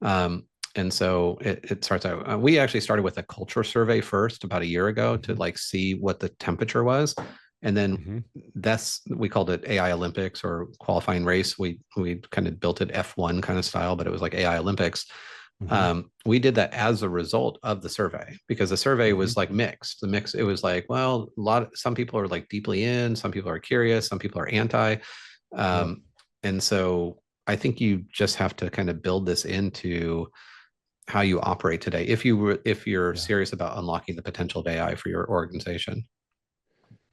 [SPEAKER 1] Um, and so it starts out. We actually started with a culture survey first about a year ago to
[SPEAKER 2] Mm-hmm.
[SPEAKER 1] like see what the temperature was, and then
[SPEAKER 2] Mm-hmm.
[SPEAKER 1] we called it AI Olympics or qualifying race. We kind of built it F1 kind of style, but it was like AI Olympics.
[SPEAKER 2] Mm-hmm.
[SPEAKER 1] We did that as a result of the survey, because the survey
[SPEAKER 2] Mm-hmm.
[SPEAKER 1] was like mixed. It was like, well, some people are like deeply in, some people are curious, some people are anti.
[SPEAKER 2] Yep.
[SPEAKER 1] Um, and so I think you just have to kind of build this into how you operate today, if you're
[SPEAKER 2] Yeah.
[SPEAKER 1] serious about unlocking the potential of AI for your organization.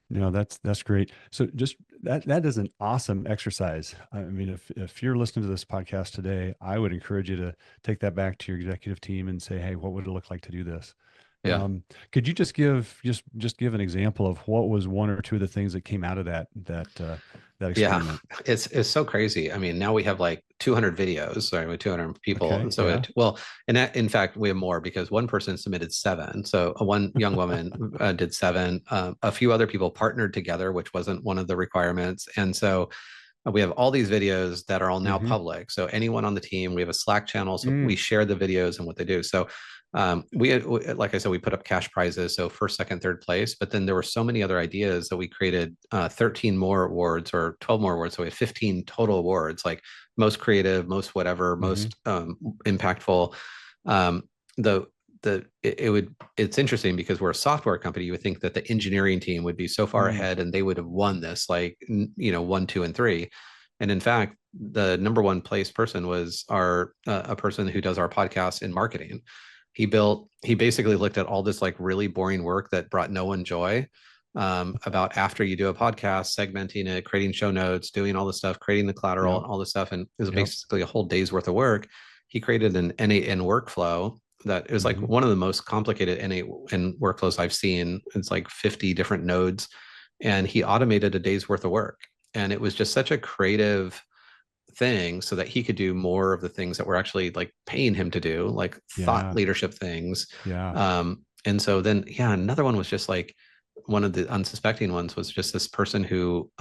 [SPEAKER 2] No, that's great. So just that is an awesome exercise. I mean, if you're listening to this podcast today, I would encourage you to take that back to your executive team and say, hey, what would it look like to do this?
[SPEAKER 1] Yeah.
[SPEAKER 2] Could you just give an example of what was one or two of the things that came out of that
[SPEAKER 1] Yeah,
[SPEAKER 2] experiment?
[SPEAKER 1] it's so crazy. I mean, now we have like 200 videos, sorry, with 200 people,
[SPEAKER 2] Okay.
[SPEAKER 1] and so
[SPEAKER 2] Yeah.
[SPEAKER 1] and that, in fact, we have more, because one person submitted seven. So one young woman did seven. A few other people partnered together, which wasn't one of the requirements, and so we have all these videos that are all now
[SPEAKER 2] Mm-hmm.
[SPEAKER 1] public. So anyone on the team, we have a Slack channel, so we
[SPEAKER 2] Mm.
[SPEAKER 1] share the videos and what they do. So like I said, we put up cash prizes, so first, second, third place. But then there were so many other ideas that we created 13 more awards or 12 more awards. So we had 15 total awards, like most creative, most whatever,
[SPEAKER 2] Mm-hmm.
[SPEAKER 1] most impactful. Um, the it's interesting, because we're a software company. You would think that the engineering team would be so far
[SPEAKER 2] Mm.
[SPEAKER 1] ahead and they would have won this, like, 1, 2, and 3. And in fact, the number one place person was a person who does our podcast in marketing. He basically looked at all this like really boring work that brought no one joy, about, after you do a podcast, segmenting it, creating show notes, doing all this stuff, creating the collateral
[SPEAKER 2] Yep.
[SPEAKER 1] and all this stuff. And it was
[SPEAKER 2] Yep.
[SPEAKER 1] basically a whole day's worth of work. He created an NAN workflow that is like
[SPEAKER 2] Mm-hmm.
[SPEAKER 1] one of the most complicated NAN workflows I've seen. It's like 50 different nodes, and he automated a day's worth of work. And it was just such a creative thing, so that he could do more of the things that we're actually like paying him to do, like thought
[SPEAKER 2] Yeah.
[SPEAKER 1] leadership things.
[SPEAKER 2] Yeah.
[SPEAKER 1] And so then, yeah, another one was just like, one of the unsuspecting ones was just this person who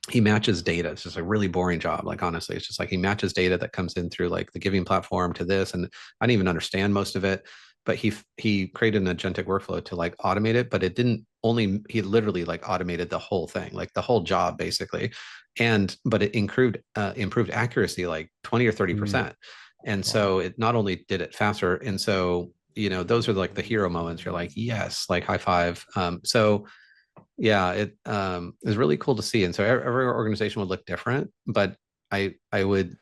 [SPEAKER 1] he matches data. It's just a really boring job. Like, honestly, it's just like he matches data that comes in through like the giving platform to this. And I didn't even understand most of it, but he created an agentic workflow to like automate it, but it didn't only, he literally like automated the whole thing, like the whole job basically. But it improved accuracy like 20 or
[SPEAKER 2] Mm,
[SPEAKER 1] 30%. And
[SPEAKER 2] wow.
[SPEAKER 1] so it not only did it faster. And so, those are like the hero moments. You're like, yes, like high five. So yeah, it is really cool to see. And so every organization would look different, but I would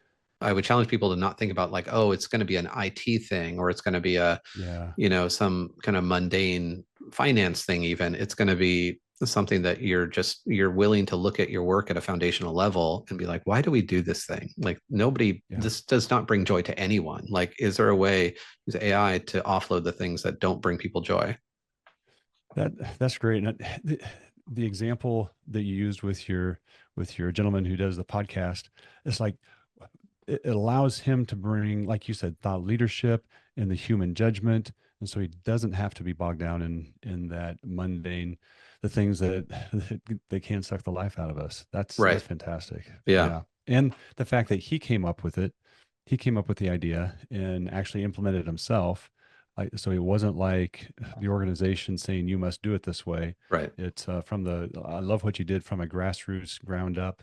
[SPEAKER 1] challenge people to not think about like, oh, it's going to be an IT thing, or it's going to be
[SPEAKER 2] Yeah.
[SPEAKER 1] some kind of mundane finance thing. Even it's going to be something that you're willing to look at your work at a foundational level and be like, why do we do this thing? Like,
[SPEAKER 2] Yeah.
[SPEAKER 1] this does not bring joy to anyone. Like, is there a way to use AI to offload the things that don't bring people joy?
[SPEAKER 2] That that's great. And the example that you used with your gentleman who does the podcast, it's like it allows him to bring, like you said, thought leadership and the human judgment, and so he doesn't have to be bogged down in that mundane, the things that they can suck the life out of us. That's
[SPEAKER 1] Right.
[SPEAKER 2] fantastic.
[SPEAKER 1] Yeah.
[SPEAKER 2] Yeah, and the fact that he came up with it, he came up with the idea and actually implemented it himself. So it wasn't like the organization saying you must do it this way.
[SPEAKER 1] Right.
[SPEAKER 2] It's from the. I love what you did from a grassroots, ground up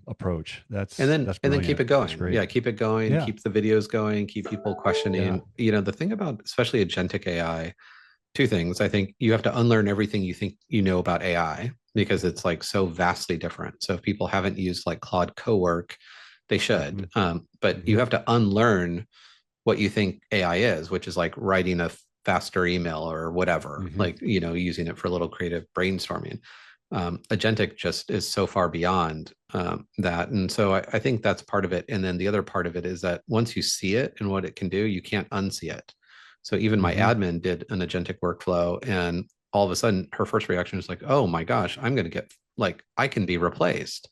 [SPEAKER 2] approach.
[SPEAKER 1] and then
[SPEAKER 2] That's
[SPEAKER 1] and then keep
[SPEAKER 2] brilliant.
[SPEAKER 1] it
[SPEAKER 2] That's
[SPEAKER 1] going.
[SPEAKER 2] great.
[SPEAKER 1] Yeah, keep it going,
[SPEAKER 2] Yeah,
[SPEAKER 1] keep the videos going, keep people
[SPEAKER 2] yeah.
[SPEAKER 1] questioning. The thing about especially agentic AI, two things. I think you have to unlearn everything you think you know about AI, because it's like so vastly different. So if people haven't used like Claude Cowork, they
[SPEAKER 2] Hmm.
[SPEAKER 1] should. But you
[SPEAKER 2] Hmm.
[SPEAKER 1] have to unlearn what you think AI is, which is like writing a faster email or whatever,
[SPEAKER 2] Hmm.
[SPEAKER 1] like, using it for a little creative brainstorming. Agentic just is so far beyond that. And so I think that's part of it. And then the other part of it is that once you see it and what it can do, you can't unsee it. So even my
[SPEAKER 2] Hmm.
[SPEAKER 1] admin did an agentic workflow, and all of a sudden her first reaction is like, oh my gosh, I'm going to get, like, I can be replaced.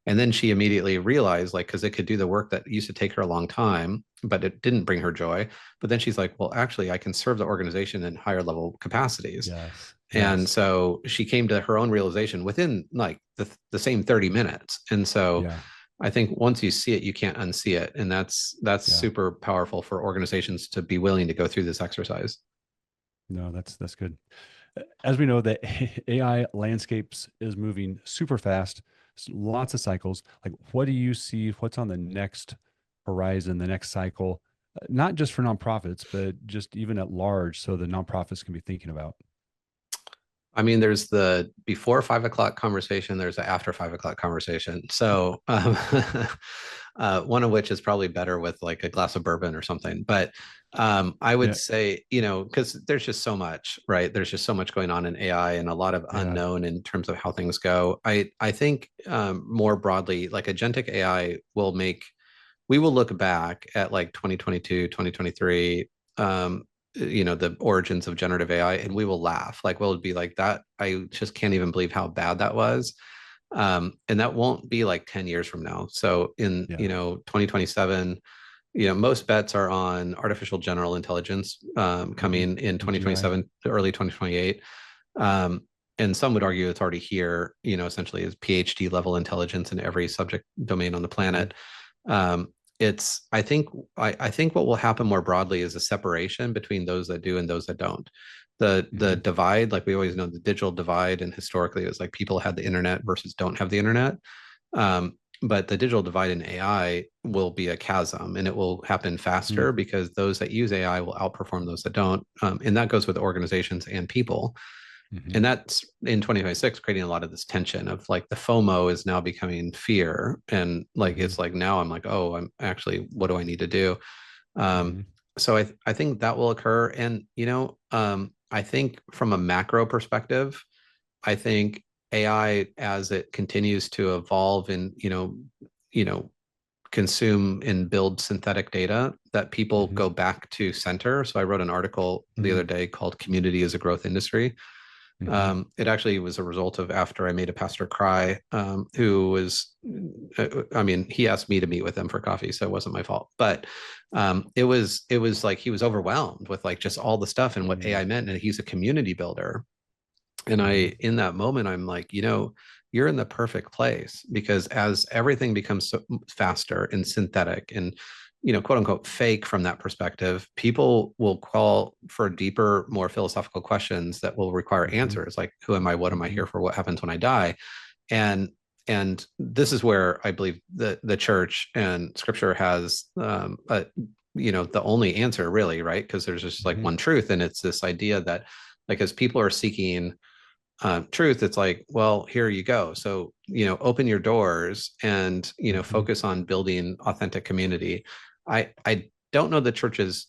[SPEAKER 1] And then she immediately realized, like, because it could do the work that used to take her a long time, but it didn't bring her joy. But then she's like, well, actually, I can serve the organization in higher level capacities.
[SPEAKER 2] Yes.
[SPEAKER 1] And
[SPEAKER 2] Yes.
[SPEAKER 1] so she came to her own realization within like the same 30 minutes. And so
[SPEAKER 2] Yeah.
[SPEAKER 1] I think once you see it, you can't unsee it. And that's
[SPEAKER 2] Yeah.
[SPEAKER 1] super powerful for organizations to be willing to go through this exercise.
[SPEAKER 2] No, that's good. As we know, the AI landscapes is moving super fast. Lots of cycles. Like, what do you see? What's on the next horizon, the next cycle? Not just for nonprofits, but just even at large, so the nonprofits can be thinking about.
[SPEAKER 1] I mean, there's the before 5 o'clock conversation, there's the after 5 o'clock conversation. So, one of which is probably better with like a glass of bourbon or something. But I would
[SPEAKER 2] Yeah.
[SPEAKER 1] say, because there's just so much, right? There's just so much going on in AI and a lot of
[SPEAKER 2] Yeah.
[SPEAKER 1] unknown in terms of how things go. I think more broadly, like agentic AI we will look back at like 2022, 2023, the origins of generative AI, and we will laugh. Like, we'll be like, that, I just can't even believe how bad that was. And that won't be like 10 years from now. So in,
[SPEAKER 2] Yeah.
[SPEAKER 1] 2027, most bets are on artificial general intelligence
[SPEAKER 2] Hmm.
[SPEAKER 1] coming in
[SPEAKER 2] AGI.
[SPEAKER 1] 2027 to early 2028. Um, and some would argue it's already here, essentially is PhD level intelligence in every subject domain on the
[SPEAKER 2] Hmm.
[SPEAKER 1] planet. um, it's I think what will happen more broadly is a separation between those that do and those that don't. The
[SPEAKER 2] Hmm.
[SPEAKER 1] divide, like we always know, the digital divide, and historically it was like people had the internet versus don't have the internet. But the digital divide in AI will be a chasm, and it will happen
[SPEAKER 2] Hmm.
[SPEAKER 1] faster because those that use AI will outperform those that don't. And that goes with organizations and people.
[SPEAKER 2] Hmm.
[SPEAKER 1] And that's in 2026 creating a lot of this tension of like the FOMO is now becoming fear. And like,
[SPEAKER 2] Hmm.
[SPEAKER 1] it's like, now I'm like, oh, I'm actually, what do I need to do? Um,
[SPEAKER 2] Hmm.
[SPEAKER 1] so I think that will occur. And, I think from a macro perspective, I think AI, as it continues to evolve and, you know, consume and build synthetic data, that people
[SPEAKER 2] Hmm.
[SPEAKER 1] go back to center. So I wrote an article the
[SPEAKER 2] Hmm.
[SPEAKER 1] other day called Community as a Growth Industry.
[SPEAKER 2] Hmm.
[SPEAKER 1] It actually was a result of after I made a pastor cry, who was, I mean, he asked me to meet with him for coffee, so it wasn't my fault. But it was like he was overwhelmed with like just all the stuff and what
[SPEAKER 2] Hmm.
[SPEAKER 1] AI meant, and he's a community builder. And
[SPEAKER 2] Mm-hmm.
[SPEAKER 1] in that moment, I'm like, you're in the perfect place, because as everything becomes so faster and synthetic and, quote unquote, fake from that perspective, people will call for deeper, more philosophical questions that will require
[SPEAKER 2] Mm-hmm.
[SPEAKER 1] answers like, who am I? What am I
[SPEAKER 2] Mm-hmm.
[SPEAKER 1] here for? What happens when I die? And this is where I believe the church and scripture has the only answer, really, right? Because there's just like
[SPEAKER 2] Mm-hmm.
[SPEAKER 1] one truth, and it's this idea that, like, as people are seeking truth, it's like, well, here you go. So, open your doors and,
[SPEAKER 2] Mm-hmm.
[SPEAKER 1] focus on building authentic community. I don't know the church is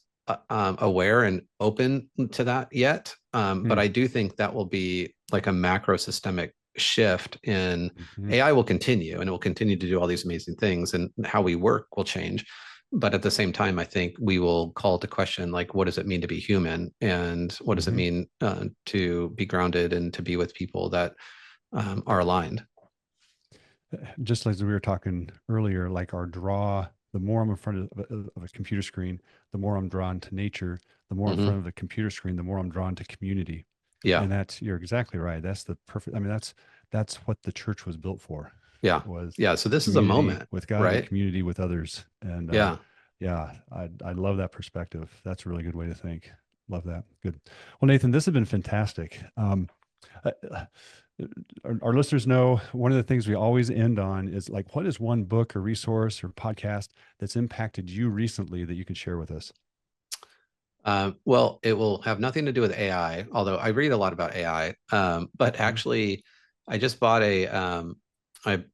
[SPEAKER 1] aware and open to that yet, but I do think that will be like a macro systemic shift in
[SPEAKER 2] Mm-hmm.
[SPEAKER 1] AI. Will continue, and it will continue to do all these amazing things, and how we work will change. But at the same time, I think we will call to question, like, what does it mean to be human, and what does it
[SPEAKER 2] Mm-hmm.
[SPEAKER 1] mean to be grounded and to be with people that are aligned.
[SPEAKER 2] Just as we were talking earlier, like our draw, the more I'm in front of a computer screen, the more I'm drawn to nature. The more in
[SPEAKER 1] Hmm.
[SPEAKER 2] front of the computer screen, the more I'm drawn to community.
[SPEAKER 1] Yeah,
[SPEAKER 2] And you're exactly right. That's the perfect. I mean, that's what the church was built for,
[SPEAKER 1] yeah,
[SPEAKER 2] was
[SPEAKER 1] yeah. So this is a
[SPEAKER 2] community
[SPEAKER 1] moment,
[SPEAKER 2] with God and
[SPEAKER 1] right?
[SPEAKER 2] community with others. And
[SPEAKER 1] Yeah.
[SPEAKER 2] yeah, I love that perspective. That's a really good way to think. Love that. Good. Well, Nathan, this has been fantastic. Uh, our listeners know one of the things we always end on is like, what is one book or resource or podcast that's impacted you recently that you can share with us?
[SPEAKER 1] Well, it will have nothing to do with AI, although I read a lot about AI. But
[SPEAKER 2] Mhm.
[SPEAKER 1] actually, I just bought I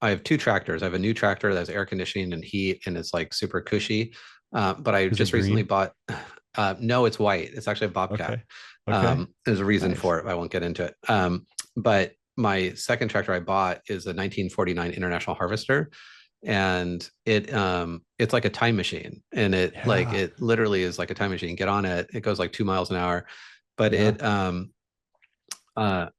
[SPEAKER 1] have two tractors. I have a new tractor that's air conditioning and heat, and it's like super cushy. But I
[SPEAKER 2] Is it
[SPEAKER 1] just recently
[SPEAKER 2] green?
[SPEAKER 1] bought, no, it's white. It's actually a Bobcat.
[SPEAKER 2] Okay. Okay.
[SPEAKER 1] There's a reason
[SPEAKER 2] Nice.
[SPEAKER 1] for it. I won't get into it. But my second tractor I bought is a 1949 International Harvester, and it's like a time machine, and
[SPEAKER 2] Yeah.
[SPEAKER 1] it literally is like a time machine. Get on it, it goes like 2 miles an hour. But
[SPEAKER 2] Yeah.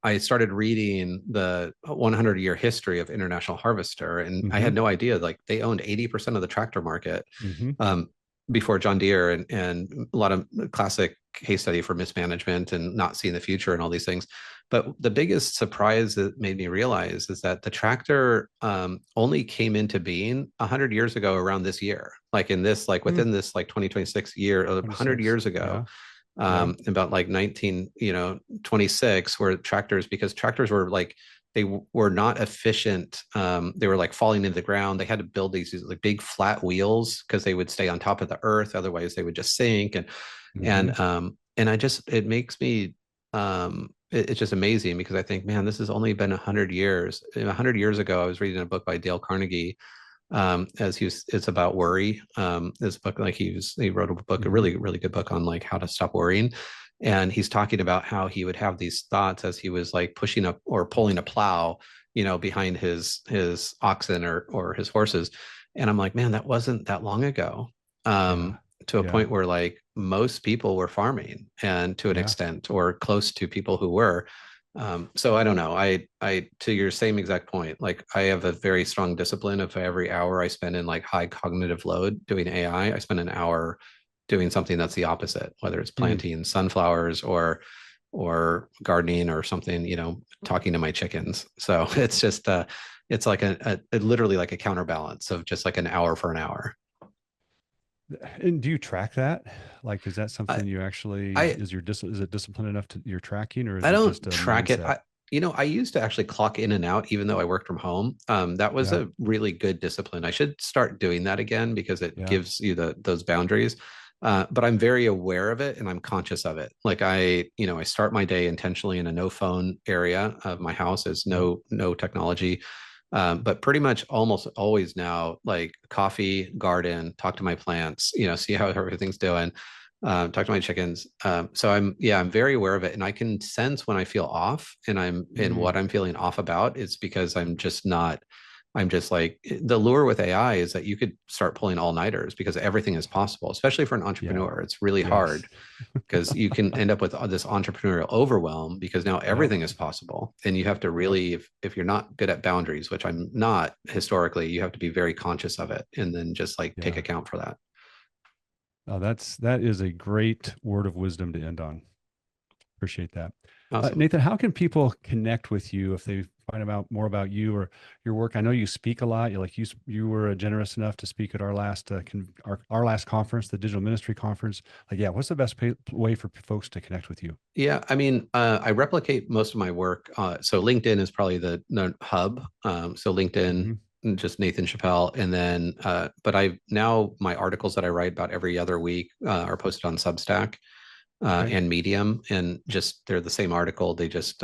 [SPEAKER 1] I started reading the 100-year history of International Harvester, and I
[SPEAKER 2] Mm-hmm.
[SPEAKER 1] had no idea, like, they owned 80% of the tractor market
[SPEAKER 2] Mm-hmm.
[SPEAKER 1] before John Deere, and a lot of classic case study for mismanagement and not seeing the future and all these things. But the biggest surprise that made me realize is that the tractor only came into being 100 years ago around this year, like in this, like
[SPEAKER 2] Mm,
[SPEAKER 1] within this like 2026 year, 100
[SPEAKER 2] 26.
[SPEAKER 1] years ago,
[SPEAKER 2] Yeah. Yeah.
[SPEAKER 1] about like 1926, where tractors, because tractors were like, were not efficient. They were like falling into the ground. They had to build these like big flat wheels because they would stay on top of the earth. Otherwise, they would just sink.
[SPEAKER 2] Mm-hmm.
[SPEAKER 1] And I just, it makes me, it's just amazing, because I think, man, this has only been 100 years. 100 years ago, I was reading a book by Dale Carnegie, as it's about worry. This book, like, he wrote a book, a
[SPEAKER 2] Mm-hmm.
[SPEAKER 1] really, really good book on like how to stop worrying. And he's talking about how he would have these thoughts as he was like pushing up or pulling a plow, behind his oxen or his horses. And I'm like, man, that wasn't that long ago.
[SPEAKER 2] Yeah.
[SPEAKER 1] To a
[SPEAKER 2] Yeah.
[SPEAKER 1] point where like most people were farming, and to an
[SPEAKER 2] Yeah.
[SPEAKER 1] extent, or close to people who were. So I don't know. To your same exact point, like, I have a very strong discipline of every hour I spend in like high cognitive load doing AI, I spend an hour doing something that's the opposite, whether it's
[SPEAKER 2] Mm.
[SPEAKER 1] planting sunflowers or gardening or something, talking to my chickens. So it's just it's like literally like a counterbalance of just like an hour for an hour.
[SPEAKER 2] And do you track that? Like, is that
[SPEAKER 1] I
[SPEAKER 2] something you actually,
[SPEAKER 1] I
[SPEAKER 2] is it disciplined enough to you're tracking, or is
[SPEAKER 1] I
[SPEAKER 2] it just
[SPEAKER 1] don't
[SPEAKER 2] a
[SPEAKER 1] track it.
[SPEAKER 2] mindset?
[SPEAKER 1] I used to actually clock in and out, even though I worked from home. That was
[SPEAKER 2] Yeah.
[SPEAKER 1] a really good discipline. I should start doing that again, because it
[SPEAKER 2] Yeah.
[SPEAKER 1] gives you those boundaries. But I'm very aware of it, and I'm conscious of it. Like, I start my day intentionally in a no phone area of my house. There's
[SPEAKER 2] Mm.
[SPEAKER 1] no technology. But pretty much almost always now, like, coffee, garden, talk to my plants, see how everything's doing, talk to my chickens. So I'm very aware of it, and I can sense when I feel off, and
[SPEAKER 2] Mm.
[SPEAKER 1] what I'm feeling off about is because I'm just not. I'm just like, the lure with AI is that you could start pulling all-nighters, because everything is possible, especially for an
[SPEAKER 2] Yeah.
[SPEAKER 1] entrepreneur. It's really
[SPEAKER 2] Yes.
[SPEAKER 1] hard, because you can end up with this entrepreneurial overwhelm, because now
[SPEAKER 2] Yep.
[SPEAKER 1] everything is possible, and you have to
[SPEAKER 2] Yep.
[SPEAKER 1] really, if you're not good at boundaries, which I'm not historically, you have to be very conscious of it, and then just like take
[SPEAKER 2] Yeah.
[SPEAKER 1] account for that.
[SPEAKER 2] That is a great word of wisdom to end on. Appreciate that.
[SPEAKER 1] Awesome.
[SPEAKER 2] Nathan, how can people connect with you if they find out more about you or your work? I know you speak a lot. You were generous enough to speak at our last our last conference, the Digital Ministry Conference. Like, yeah, what's the best way for folks to connect with you?
[SPEAKER 1] Yeah, I mean, I replicate most of my work. So LinkedIn is probably the hub. So LinkedIn,
[SPEAKER 2] Hmm.
[SPEAKER 1] just Nathan Chappell, and then, but I now my articles that I write about every other week are posted on Substack
[SPEAKER 2] Okay.
[SPEAKER 1] and Medium, and just they're the same article. They just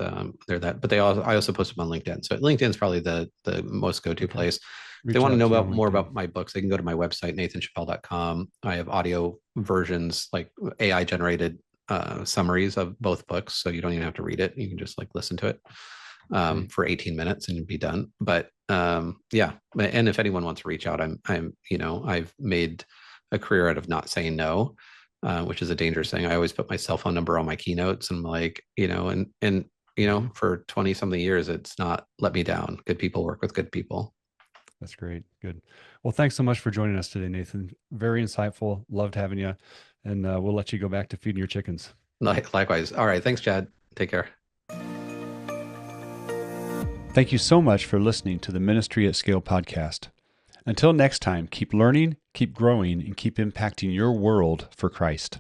[SPEAKER 1] they're that, but I also post them on LinkedIn. So LinkedIn is probably the most go-to
[SPEAKER 2] Okay.
[SPEAKER 1] place. If they
[SPEAKER 2] Reach
[SPEAKER 1] want to
[SPEAKER 2] out
[SPEAKER 1] know
[SPEAKER 2] to you on
[SPEAKER 1] more
[SPEAKER 2] LinkedIn.
[SPEAKER 1] about my books, they can go to my website, nathanchappell.com. I have audio versions, like AI generated summaries of both books. So you don't even have to read it. You can just like listen to it
[SPEAKER 2] Great.
[SPEAKER 1] for 18 minutes and be done. But yeah, and if anyone wants to reach out, I've made a career out of not saying no, which is a dangerous thing. I always put my cell phone number on my keynotes, and I'm like,
[SPEAKER 2] Hmm.
[SPEAKER 1] for 20 something years, it's not let me down. Good people work with good people.
[SPEAKER 2] That's great. Good. Well, thanks so much for joining us today, Nathan. Very insightful. Loved having you. And we'll let you go back to feeding your chickens.
[SPEAKER 1] Likewise. All right. Thanks, Chad. Take care.
[SPEAKER 2] Thank you so much for listening to the Ministry at Scale podcast. Until next time, keep learning, keep growing, and keep impacting your world for Christ.